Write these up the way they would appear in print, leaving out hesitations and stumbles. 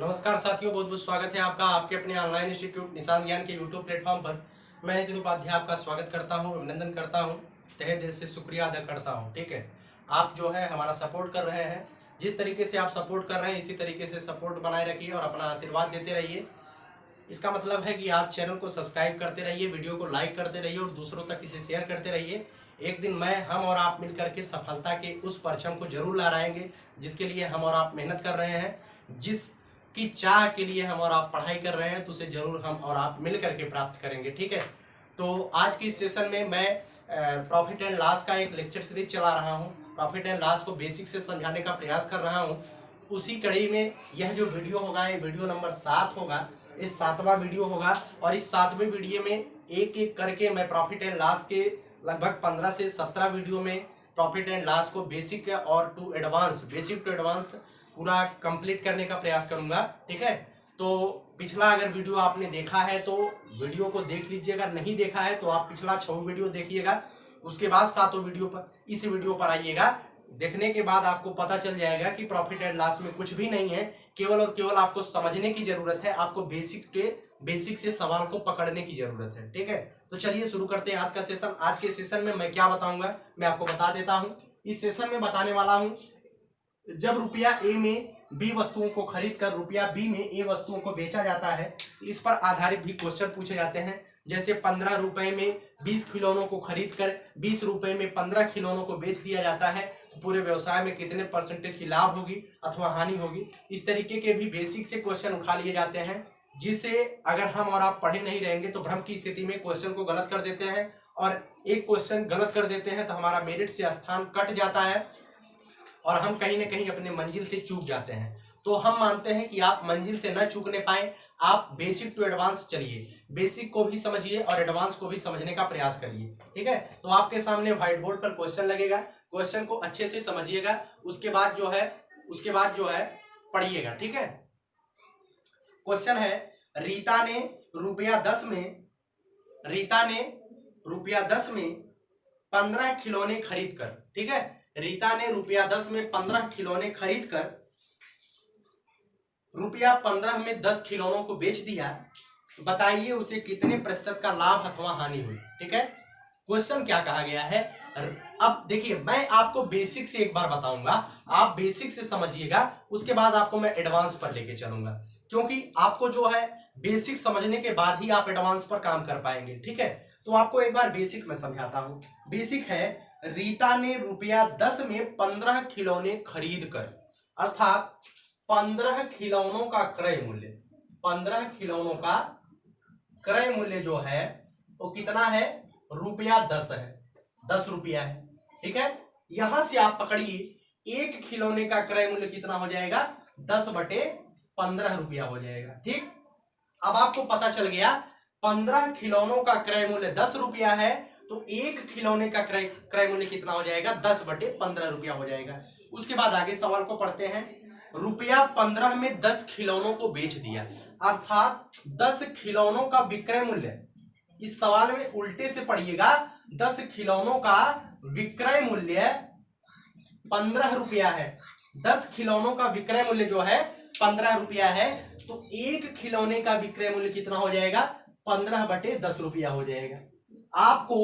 नमस्कार साथियों, बहुत बहुत स्वागत है आपका आपके अपने ऑनलाइन इंस्टीट्यूट निशान ज्ञान के यूट्यूब प्लेटफॉर्म पर। मैं नितिन उपाध्याय आपका स्वागत करता हूं, अभिनंदन करता हूं, तहे दिल से शुक्रिया अदा करता हूं। ठीक है, आप जो है हमारा सपोर्ट कर रहे हैं। जिस तरीके से आप सपोर्ट कर रहे हैं इसी तरीके से सपोर्ट बनाए रखिए और अपना आशीर्वाद देते रहिए। इसका मतलब है कि आप चैनल को सब्सक्राइब करते रहिए, वीडियो को लाइक करते रहिए और दूसरों तक इसे शेयर करते रहिए। एक दिन हम और आप मिलकर के सफलता के उस परचम को जरूर लहराएंगे जिसके लिए हम और आप मेहनत कर रहे हैं, जिस की चाह के लिए हम और आप पढ़ाई कर रहे हैं, तो उसे जरूर हम और आप मिल करके प्राप्त करेंगे। ठीक है, तो आज की इस सेशन में मैं प्रॉफिट एंड लॉस का एक लेक्चर सीरीज चला रहा हूं। प्रॉफिट एंड लॉस को बेसिक से समझाने का प्रयास कर रहा हूं। उसी कड़ी में यह जो वीडियो होगा, ये वीडियो नंबर 7 होगा। इस 7वां वीडियो होगा और इस 7वें वीडियो में एक एक करके मैं प्रॉफिट एंड लॉस के लगभग 15 से 17 वीडियो में प्रॉफिट एंड लॉस को बेसिक और to advance, basic to advance पूरा कंप्लीट करने का प्रयास करूंगा। ठीक है, तो पिछला अगर वीडियो आपने देखा है तो वीडियो को देख लीजिएगा, नहीं देखा है तो आप पिछला 6 वीडियो देखिएगा, उसके बाद 7वें वीडियो पर इस वीडियो पर आइएगा। देखने के बाद आपको पता चल जाएगा कि प्रॉफिट एंड लॉस में कुछ भी नहीं है, केवल और केवल आपको समझने की जरूरत है, आपको बेसिक से सवाल को पकड़ने की जरूरत है। ठीक है, तो चलिए शुरू करते हैं आज का सेशन। आज के सेशन में मैं क्या बताऊंगा, मैं आपको बता देता हूं। इस सेशन में बताने वाला हूं, जब रुपया ए में बी वस्तुओं को खरीद कर रुपया बी में ए वस्तुओं को बेचा जाता है, इस पर आधारित भी क्वेश्चन पूछे जाते हैं। जैसे 15 रुपए में 20 खिलौनों को खरीद कर 20 रुपए में 15 खिलौनों को बेच दिया जाता है, तो पूरे व्यवसाय में कितने परसेंटेज की लाभ होगी अथवा हानि होगी। इस तरीके के भी बेसिक से क्वेश्चन उठा लिए जाते हैं, जिसे अगर हम और आप पढ़े नहीं रहेंगे तो भ्रम की स्थिति में क्वेश्चन को गलत कर देते हैं, और एक क्वेश्चन गलत कर देते हैं तो हमारा मेरिट से स्थान कट जाता है और हम कहीं ना कहीं अपने मंजिल से चूक जाते हैं। तो हम मानते हैं कि आप मंजिल से न चूकने पाए, आप बेसिक टू एडवांस चलिए, बेसिक को भी समझिए और एडवांस को भी समझने का प्रयास करिए। ठीक है, तो आपके सामने व्हाइट बोर्ड पर क्वेश्चन लगेगा, क्वेश्चन को अच्छे से समझिएगा, उसके बाद जो है पढ़िएगा। ठीक है, क्वेश्चन है, रीता ने रुपया 10 में 15 खिलौने खरीद कर, ठीक है, रीता ने रुपया 10 में 15 खिलौने खरीद कर रुपया 15 में 10 खिलौनों को बेच दिया, बताइए उसे कितने प्रतिशत का लाभ अथवा हानि हुई। ठीक है, क्वेश्चन क्या कहा गया है। अब देखिए, मैं आपको बेसिक से एक बार बताऊंगा, आप बेसिक से समझिएगा, उसके बाद आपको मैं एडवांस पर लेके चलूंगा, क्योंकि आपको जो है बेसिक समझने के बाद ही आप एडवांस पर काम कर पाएंगे। ठीक है, तो आपको एक बार बेसिक में समझाता हूं। बेसिक है, रीता ने रुपया 10 में 15 खिलौने खरीद कर, अर्थात 15 खिलौनों का क्रय मूल्य, 15 खिलौनों का क्रय मूल्य जो है वो कितना है, रुपया 10 है, 10 रुपया है। ठीक है, यहां से आप पकड़िए, एक खिलौने का क्रय मूल्य कितना हो जाएगा, 10/15 रुपया हो जाएगा। ठीक, अब आपको पता चल गया 15 खिलौनों का क्रय मूल्य 10 रुपया है, तो एक खिलौने का क्रय मूल्य कितना हो जाएगा, 10/15 रुपया हो जाएगा। उसके बाद आगे सवाल को पढ़ते हैं। रुपया 15 में 10 खिलौनों को बेच दिया, अर्थात 10 खिलौनों का विक्रय मूल्य, इस सवाल में उल्टे से पढ़िएगा, 10 खिलौनों का विक्रय मूल्य 15 रुपया है, 10 खिलौनों का विक्रय मूल्य जो है 15 रुपया है, तो एक खिलौने का विक्रय मूल्य कितना हो जाएगा, 15/10 रुपया हो जाएगा। आपको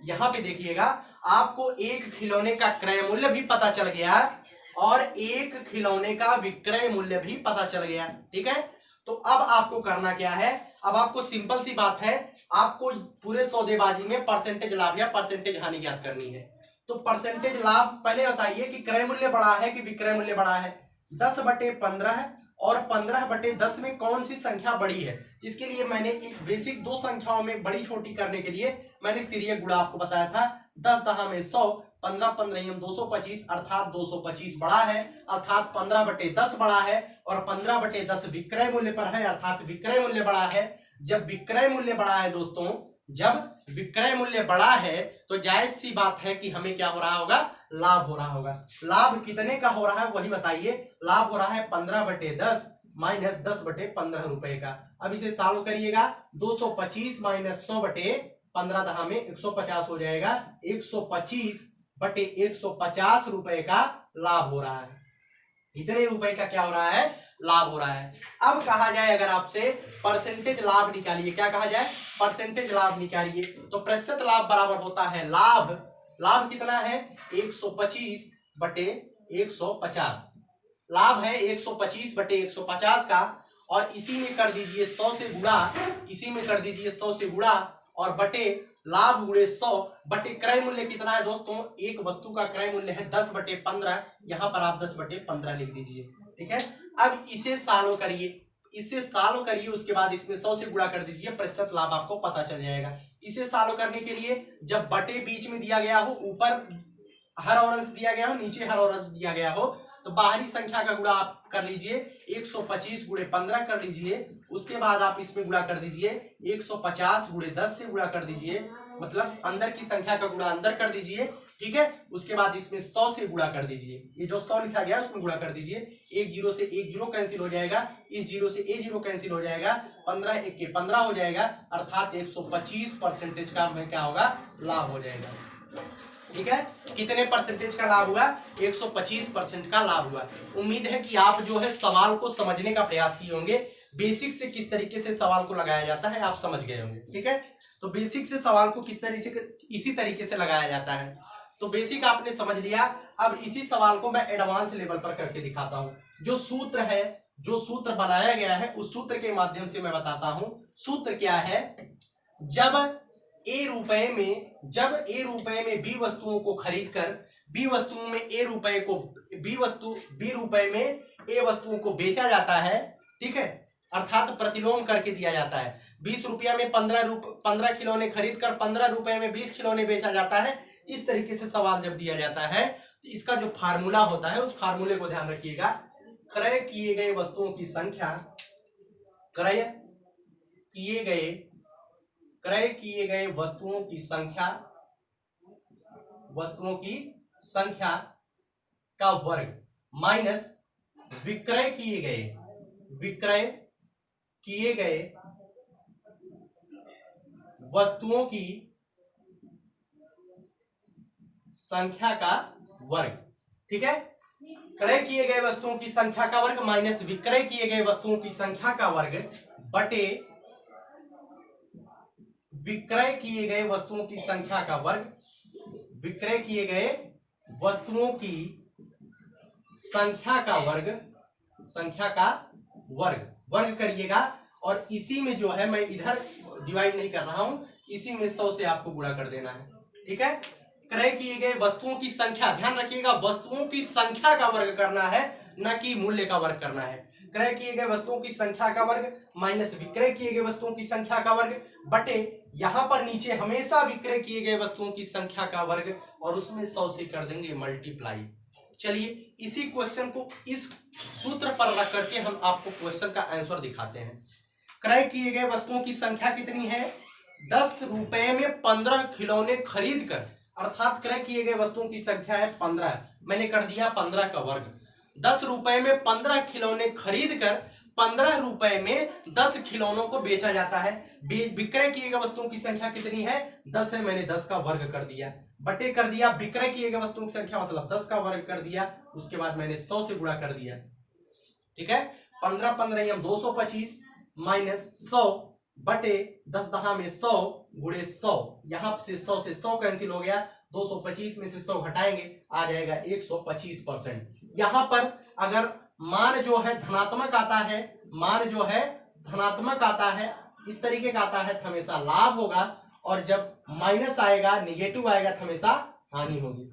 यहां पे देखिएगा, आपको एक खिलौने का क्रय मूल्य भी पता चल गया और एक खिलौने का विक्रय मूल्य भी पता चल गया। ठीक है, तो अब आपको करना क्या है, अब आपको सिंपल सी बात है, आपको पूरे सौदेबाजी में परसेंटेज लाभ या परसेंटेज हानि ज्ञात करनी है। तो परसेंटेज लाभ पहले बताइए कि क्रय मूल्य बड़ा है कि विक्रय मूल्य बड़ा है। 10/15 और 15/10 में कौन सी संख्या बड़ी है, इसके लिए मैंने बेसिक दो संख्याओं में बड़ी छोटी करने के लिए मैंने तिर्यक गुणा आपको बताया था। 10 दहा में 100, 15 225, अर्थात 225 बड़ा है, अर्थात 15/10 बड़ा है, और 15/10 विक्रय मूल्य पर है, अर्थात विक्रय मूल्य बड़ा है। जब विक्रय मूल्य बड़ा है दोस्तों, जब विक्रय मूल्य बड़ा है तो जायज सी बात है कि हमें क्या हो रहा होगा, लाभ हो रहा होगा। लाभ कितने का हो रहा है वही बताइए। लाभ हो रहा है 15/10 माइनस 10/15 रुपए का। अब इसे सॉल्व करिएगा, 225 माइनस 100/15 दहा में 150 हो जाएगा, 125/150 रुपए का लाभ हो रहा है। इतने रुपए का क्या हो रहा है, लाभ हो रहा है। अब कहा जाए अगर आपसे परसेंटेज लाभ निकालिए, क्या कहा जाए, परसेंटेज लाभ निकालिए, तो प्रतिशत लाभ बराबर होता है लाभ, लाभ कितना है 125 बटे 150, लाभ है 125 बटे 150 का, और इसी में कर दीजिए 100 से गुणा, इसी में कर दीजिए 100 से गुणा, और बटे लाभ गुणे 100 बटे क्रय मूल्य कितना है दोस्तों, एक वस्तु का क्रय मूल्य है 10 बटे 15, यहां पर आप 10 बटे 15 लिख दीजिए। ठीक है, अब इसे सॉल्व करिए, इसे सॉल्व करिए, उसके बाद इसमें 100 से गुणा कर दीजिए, प्रतिशत लाभ आपको पता चल जाएगा। इसे सॉल्व करने के लिए जब बटे बीच में दिया गया हो, ऊपर हर और अंश दिया गया हो, नीचे हर और अंश दिया गया हो, तो बाहरी संख्या का गुणा आप कर लीजिए, 125 गुणे 15 कर लीजिए, उसके बाद आप इसमें गुणा कर दीजिए 150 गुणे 10 से गुणा कर दीजिए, मतलब अंदर की संख्या का गुणा अंदर कर दीजिए। ठीक है, उसके बाद इसमें 100 से गुणा कर दीजिए, ये जो 100 लिखा गया है उसमें गुणा कर दीजिए, एक जीरो से एक जीरो कैंसिल हो जाएगा, इस जीरो से ए जीरो कैंसिल हो जाएगा, 15 एक के 15 हो जाएगा, अर्थात 125% का में क्या होगा, लाभ हो जाएगा। ठीक है, कितने परसेंटेज का लाभ हुआ, 125% का लाभ हुआ। उम्मीद है कि आप जो है सवाल को समझने का प्रयास किए होंगे, बेसिक से किस तरीके से सवाल को लगाया जाता है आप समझ गए होंगे। ठीक है, तो बेसिक से सवाल को किस तरीके से, इसी तरीके से लगाया जाता है, तो बेसिक आपने समझ लिया। अब इसी सवाल को मैं एडवांस लेवल पर करके दिखाता हूं, जो सूत्र है, जो सूत्र बनाया गया है उस सूत्र के माध्यम से मैं बताता हूं। सूत्र क्या है, जब ए रुपए में बी वस्तुओं को खरीद कर बी वस्तुओं में ए रुपए को बी रुपए में ए वस्तुओं को बेचा जाता है, ठीक है, अर्थात प्रतिलोम करके दिया जाता है। 20 रुपया में 15 खिलौने खरीद कर 15 रुपए में 20 खिलौने बेचा जाता है। इस तरीके से सवाल जब दिया जाता है तो इसका जो फार्मूला होता है उस फार्मूले को ध्यान रखिएगा। क्रय किए गए वस्तुओं की संख्या, क्रय किए गए वस्तुओं की संख्या का वर्ग माइनस विक्रय किए गए वस्तुओं की संख्या का वर्ग। ठीक है, क्रय किए गए वस्तुओं की संख्या का वर्ग माइनस विक्रय किए गए वस्तुओं की संख्या का वर्ग बटे विक्रय किए गए वस्तुओं की संख्या का वर्ग, विक्रय किए गए वस्तुओं की संख्या का वर्ग करिएगा, और इसी में जो है मैं इधर डिवाइड नहीं कर रहा हूं, इसी में 100 से आपको गुणा कर देना है। ठीक है, क्रय किए गए वस्तुओं की संख्या, ध्यान रखिएगा वस्तुओं की संख्या का वर्ग करना है, न कि मूल्य का वर्ग करना है। क्रय किए गए वस्तुओं की संख्या का वर्ग माइनस विक्रय किए गए वस्तुओं की संख्या का वर्ग बटे, यहां पर नीचे हमेशा विक्रय किए गए वस्तुओं की संख्या का वर्ग, और उसमें 100 से कर देंगे मल्टीप्लाई। चलिए इसी क्वेश्चन को इस सूत्र पर रख करके हम आपको क्वेश्चन का आंसर दिखाते हैं। क्रय किए गए वस्तुओं की संख्या कितनी है, 10 रुपए में 15 खिलौने खरीद कर, अर्थात क्रय किए गए वस्तुओं की संख्या है 15, मैंने कर दिया 15 का वर्ग। 10 रुपए में 15 खिलौने खरीद कर 15 रुपए में 10 खिलौनों को बेचा जाता है। विक्रय किए गए वस्तुओं की संख्या कितनी है, 10 है, मैंने 10 का वर्ग कर दिया, बटे कर दिया विक्रय किए गए वस्तुओं की संख्या मतलब 10 का वर्ग कर दिया, उसके बाद मैंने 100 से गुणा कर दिया। ठीक है, 15 15 हम 225 माइनस 100 बटे 10 दहा में 100 गुणे 100, यहां से 100 से 100 कैंसिल हो गया, 225 में से 100 घटाएंगे आ जाएगा 125%। यहां पर अगर मान जो है धनात्मक आता है, मान जो है धनात्मक आता है, इस तरीके का आता है तो हमेशा लाभ होगा, और जब माइनस आएगा निगेटिव आएगा तो हमेशा हानि होगी।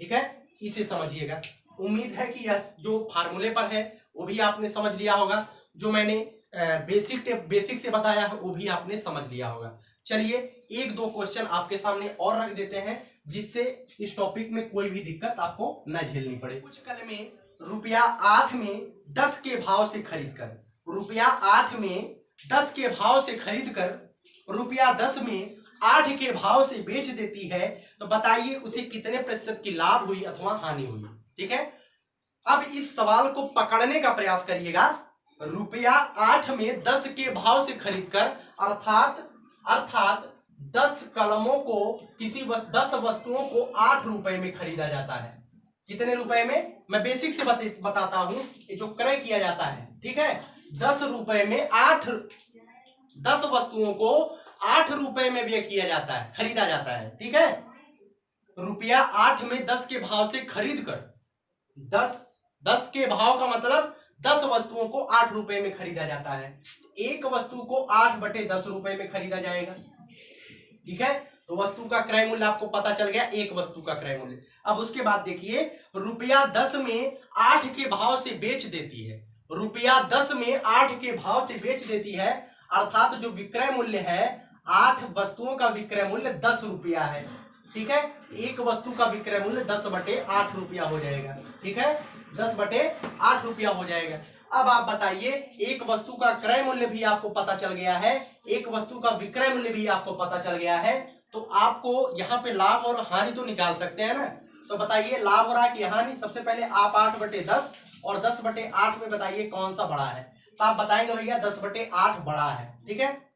ठीक है, इसे समझिएगा। उम्मीद है कि यह जो फार्मूले पर है वो भी आपने समझ लिया होगा, जो मैंने बेसिक से बताया है वो भी आपने समझ लिया होगा। चलिए एक दो क्वेश्चन आपके सामने और रख देते हैं, जिससे इस टॉपिक में कोई भी दिक्कत आपको न झेलनी पड़े। कुछ कल में रुपया 8 में 10 के भाव से खरीद कर, रुपया 8 में 10 के भाव से खरीद कर रुपया 10 में 8 के भाव से बेच देती है, तो बताइए उसे कितने प्रतिशत की लाभ हुई अथवा हानि हुई। ठीक है, अब इस सवाल को पकड़ने का प्रयास करिएगा। रुपया 8 में 10 के भाव से खरीदकर, अर्थात 10 कलमों को 10 वस्तुओं को 8 रुपए में खरीदा जाता है। कितने रुपए में, मैं बेसिक से बताता हूं कि जो क्रय किया जाता है, ठीक है, 10 रुपए में 10 वस्तुओं को 8 रुपए में व्यय किया जाता है, खरीदा जाता है, ठीक है। रुपया 8 में 10 के भाव से खरीद कर, 10 के भाव का मतलब 10 वस्तुओं को 8 रुपए में खरीदा जाता है। एक वस्तु को 8/10 रुपए में खरीदा जाएगा, ठीक है। तो वस्तु का क्रय मूल्य आपको पता चल गया, एक वस्तु का क्रय मूल्य। अब उसके बाद देखिए, रुपया 10 में 8 के भाव से बेच देती है, रुपया 10 में 8 के भाव से बेच देती है, अर्थात जो विक्रय मूल्य है, 8 वस्तुओं का विक्रय मूल्य 10 रुपया है, ठीक है। एक वस्तु का विक्रय मूल्य 10/8 रुपया हो जाएगा, ठीक है, 10/8 रुपया हो जाएगा। अब आप बताइए, एक वस्तु का क्रय मूल्य भी आपको पता चल गया है, एक वस्तु का विक्रय मूल्य भी आपको पता चल गया है, तो आपको यहाँ पे लाभ और हानि तो निकाल सकते हैं ना। तो बताइए लाभ हो रहा है कि हानि। सबसे पहले आप 8/10 और 10/8 में बताइए कौन सा बड़ा है। तो आप बताएंगे भैया 10/8 बड़ा है, ठीक है।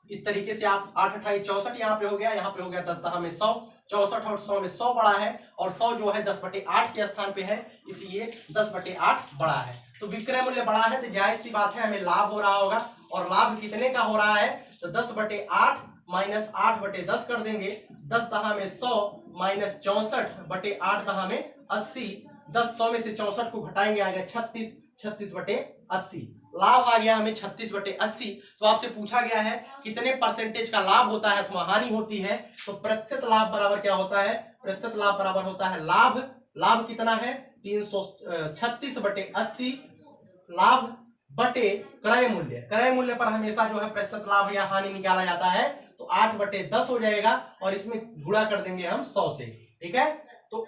इस तरीके से आप 8 28 64 यहाँ पे हो गया, यहाँ पे हो गया 10 10 में 100, 64 और 100 में 100 बड़ा है, और 100 जो है 10/8 के स्थान पे है, इसलिए 10/8 बड़ा है। तो विक्रय मूल्य बड़ा है तो जाहिर सी बात है हमें लाभ हो रहा होगा, और लाभ कितने का हो रहा है, तो 10/8 माइनस 8/10 कर देंगे, 10 10 में 100 माइनस 64/8 10 में 80, 10 100 में से 64 को घटाएंगे आएगा 36, 36/80, लाभ आ गया हमें 36/80। तो आपसे पूछा गया है कितने परसेंटेज का लाभ होता है अथवा हानि होती है, तो प्रतिशत लाभ बराबर क्या होता है, प्रतिशत लाभ बराबर होता है लाभ कितना है 336/80, लाभ बटे क्रय मूल्य पर हमेशा जो है प्रतिशत लाभ या हानि निकाला जाता है, तो 8/10 हो जाएगा, और इसमें गुणा कर देंगे हम 100 से, ठीक है। तो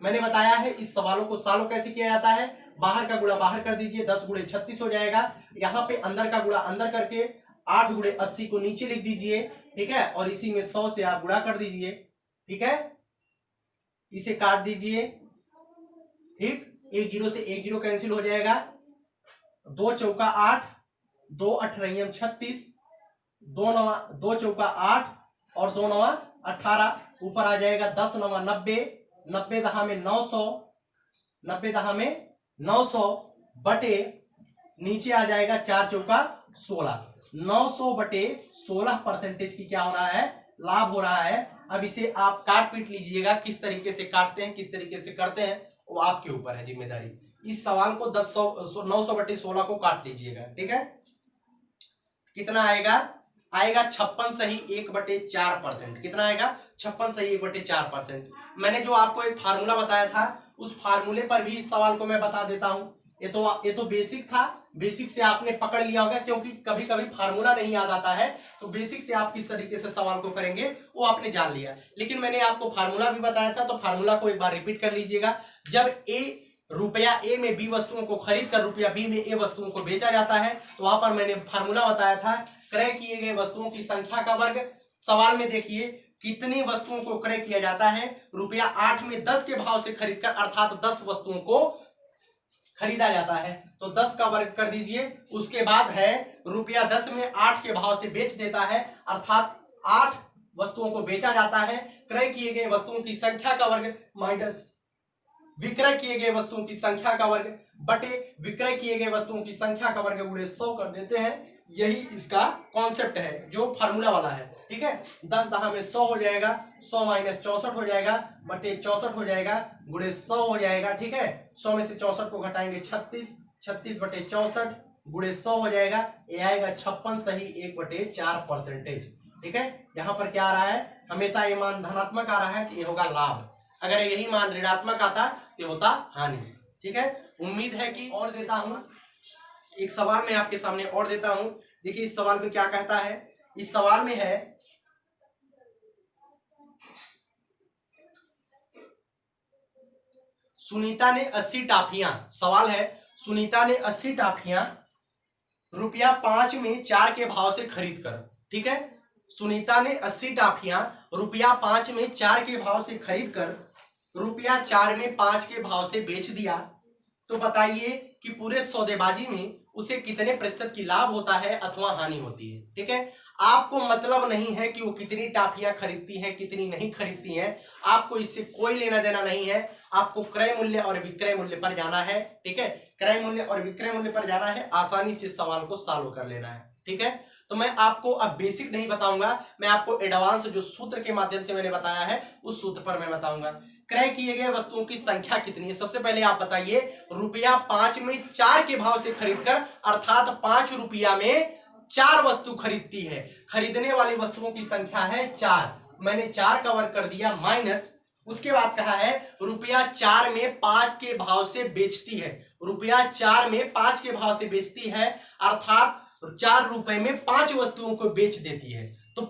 मैंने बताया है इस सवालों को सॉल्व कैसे किया जाता है, बाहर का गुणा बाहर कर दीजिए, 10 × 36 हो जाएगा, यहाँ पे अंदर का गुणा अंदर करके 8 × 80 को नीचे लिख दीजिए, ठीक है, और इसी में 100 से आप गुणा कर दीजिए, ठीक है, इसे काट दीजिए, ठीक, 1 0 से 1 0 कैंसिल हो जाएगा, 2 चौका 8, 2 8 36, 2 चौका 8 और 2 9 18, ऊपर आ जाएगा 10 9 90, 90 10 में 900, 90 10 में 900 बटे नीचे आ जाएगा 4 चौका 16, 900/16 परसेंटेज की क्या हो रहा है, लाभ हो रहा है। अब इसे आप काट पीट लीजिएगा, किस तरीके से काटते हैं किस तरीके से करते हैं वो आपके ऊपर है जिम्मेदारी। इस सवाल को 900/16 को काट लीजिएगा, ठीक है। कितना आएगा 56 सही 1/4%। कितना आएगा 56 सही 1/4%। मैंने जो आपको एक फार्मूला बताया था उस फार्मूले पर भी इस सवाल को मैं बता देता हूं। ये तो बेसिक था, बेसिक से आपने पकड़ लिया होगा, क्योंकि कभी कभी फार्मूला नहीं याद आता है, तो बेसिक से आप किस तरीके से सवाल को करेंगे वो आपने जान लिया। लेकिन मैंने आपको फार्मूला भी बताया था, तो फार्मूला को एक बार रिपीट कर लीजिएगा। जब रुपया ए में बी वस्तुओं को खरीद कर रुपया बी में ए वस्तुओं को बेचा जाता है, तो वहां पर मैंने फार्मूला बताया था क्रय किए गए वस्तुओं की संख्या का वर्ग। सवाल में देखिए कितनी वस्तुओं को क्रय किया जाता है, रुपया 8 में 10 के भाव से खरीदकर, अर्थात 10 वस्तुओं को खरीदा जाता है, तो 10 का वर्ग कर दीजिए। उसके बाद है रुपया 10 में 8 के भाव से बेच देता है, अर्थात 8 वस्तुओं को बेचा जाता है। क्रय किए गए वस्तुओं की संख्या का वर्ग माइनस विक्रय किए गए वस्तुओं की संख्या का वर्ग बटे विक्रय किए गए वस्तुओं की संख्या का वर्ग गुणे 100 कर देते हैं। यही इसका कॉन्सेप्ट है जो फार्मूला वाला है, ठीक है। 10 10 में 100 हो जाएगा, 100 माइनस 64 हो जाएगा बटे 64 हो जाएगा गुणे 100 हो जाएगा, ठीक है। 100 में से 64 को घटाएंगे 36, 36 बटे 64 गुणे 100 हो जाएगा, ये आएगा 56 सही 1/4%, ठीक है। यहाँ पर क्या आ रहा है, हमेशा ये मान धनात्मक आ रहा है तो ये होगा लाभ, अगर यही मान ऋणात्मक आता तो होता हानि, ठीक है। उम्मीद है कि और देता हूं एक सवाल में आपके सामने और देता हूं। देखिए इस सवाल में क्या कहता है, इस सवाल में है सुनीता ने 80 टॉफियां, सवाल है सुनीता ने 80 टॉफियां रुपया 5 में 4 के भाव से खरीद कर, ठीक है। सुनीता ने 80 टॉफियां रुपया 5 में 4 के भाव से खरीद कर रुपया 4 में 5 के भाव से बेच दिया, तो बताइए कि पूरे सौदेबाजी में उसे कितने प्रतिशत की लाभ होता है अथवा हानि होती है। ठीक है, आपको मतलब नहीं है कि वो कितनी टाफियां खरीदती हैं कितनी नहीं खरीदती हैं, आपको इससे कोई लेना देना नहीं है। आपको क्रय मूल्य और विक्रय मूल्य पर जाना है। ठीक है, क्रय मूल्य और विक्रय मूल्य पर जाना है, आसानी से सवाल को सॉल्व कर लेना है। ठीक है, तो मैं आपको अब बेसिक नहीं बताऊंगा, मैं आपको एडवांस जो सूत्र के माध्यम से मैंने बताया है उस सूत्र पर मैं बताऊंगा। क्रय किए गए वस्तुओं की संख्या कितनी है, सबसे पहले आप बताइए। रुपया 5 में 4 के भाव से खरीदकर, अर्थात 5 रुपया में 4 वस्तु खरीदती है। खरीदने वाली वस्तुओं की संख्या है 4, मैंने 4 कवर कर दिया, माइनस उसके बाद कहा है रुपया 4 में 5 के भाव से बेचती है। रुपया 4 में 5 के भाव से बेचती है, अर्थात 4 रुपए में 5 वस्तुओं को बेच देती है। तो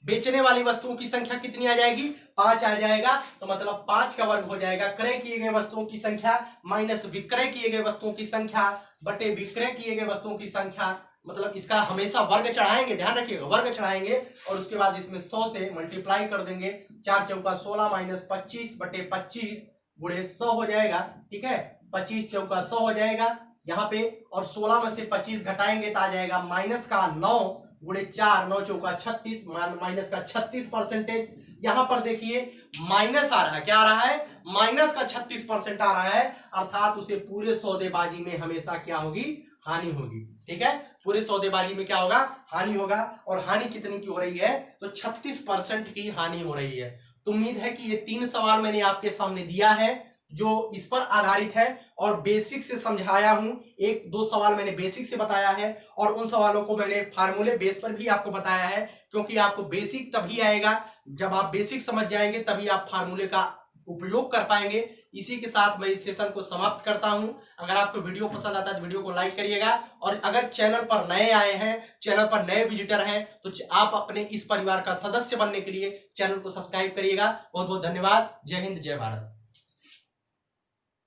बेचने वाली वस्तुओं की संख्या कितनी आ जाएगी, 5 आ जाएगा, तो मतलब 5 का वर्ग हो जाएगा क्रय किए गए वस्तुओं की संख्या माइनस विक्रय किए गए वस्तुओं की संख्या बटे विक्रय किए गए वस्तुओं की संख्या। मतलब इसका हमेशा वर्ग चढ़ाएंगे, ध्यान रखिएगा, वर्ग चढ़ाएंगे और उसके बाद इसमें 100 से मल्टीप्लाई कर देंगे। 4 चौका 16 माइनस 25 बटे 25 गुणे 100 हो जाएगा। ठीक है, 25 चौका 100 हो जाएगा यहाँ पे, और 16 में से 25 घटाएंगे तो आ जाएगा माइनस का 9 गुणे 4, 9 चौका 36, माइनस का 36%। यहाँ पर देखिए माइनस आ रहा है, क्या आ रहा है, माइनस का 36% आ रहा है, अर्थात उसे पूरे सौदेबाजी में हमेशा क्या होगी, हानि होगी। ठीक है, पूरे सौदेबाजी में क्या होगा, हानि होगा। और हानि कितनी की हो रही है, तो 36% की हानि हो रही है। तो उम्मीद है कि ये 3 सवाल मैंने आपके सामने दिया है जो इस पर आधारित है और बेसिक से समझाया हूं। 1-2 सवाल मैंने बेसिक से बताया है और उन सवालों को मैंने फार्मूले बेस पर भी आपको बताया है, क्योंकि आपको बेसिक तभी आएगा जब आप बेसिक समझ जाएंगे, तभी आप फार्मूले का उपयोग कर पाएंगे। इसी के साथ मैं इस सेशन को समाप्त करता हूं। अगर आपको वीडियो पसंद आता है तो वीडियो को लाइक करिएगा, और अगर चैनल पर नए आए हैं, चैनल पर नए विजिटर हैं, तो आप अपने इस परिवार का सदस्य बनने के लिए चैनल को सब्सक्राइब करिएगा। बहुत बहुत धन्यवाद। जय हिंद, जय भारत।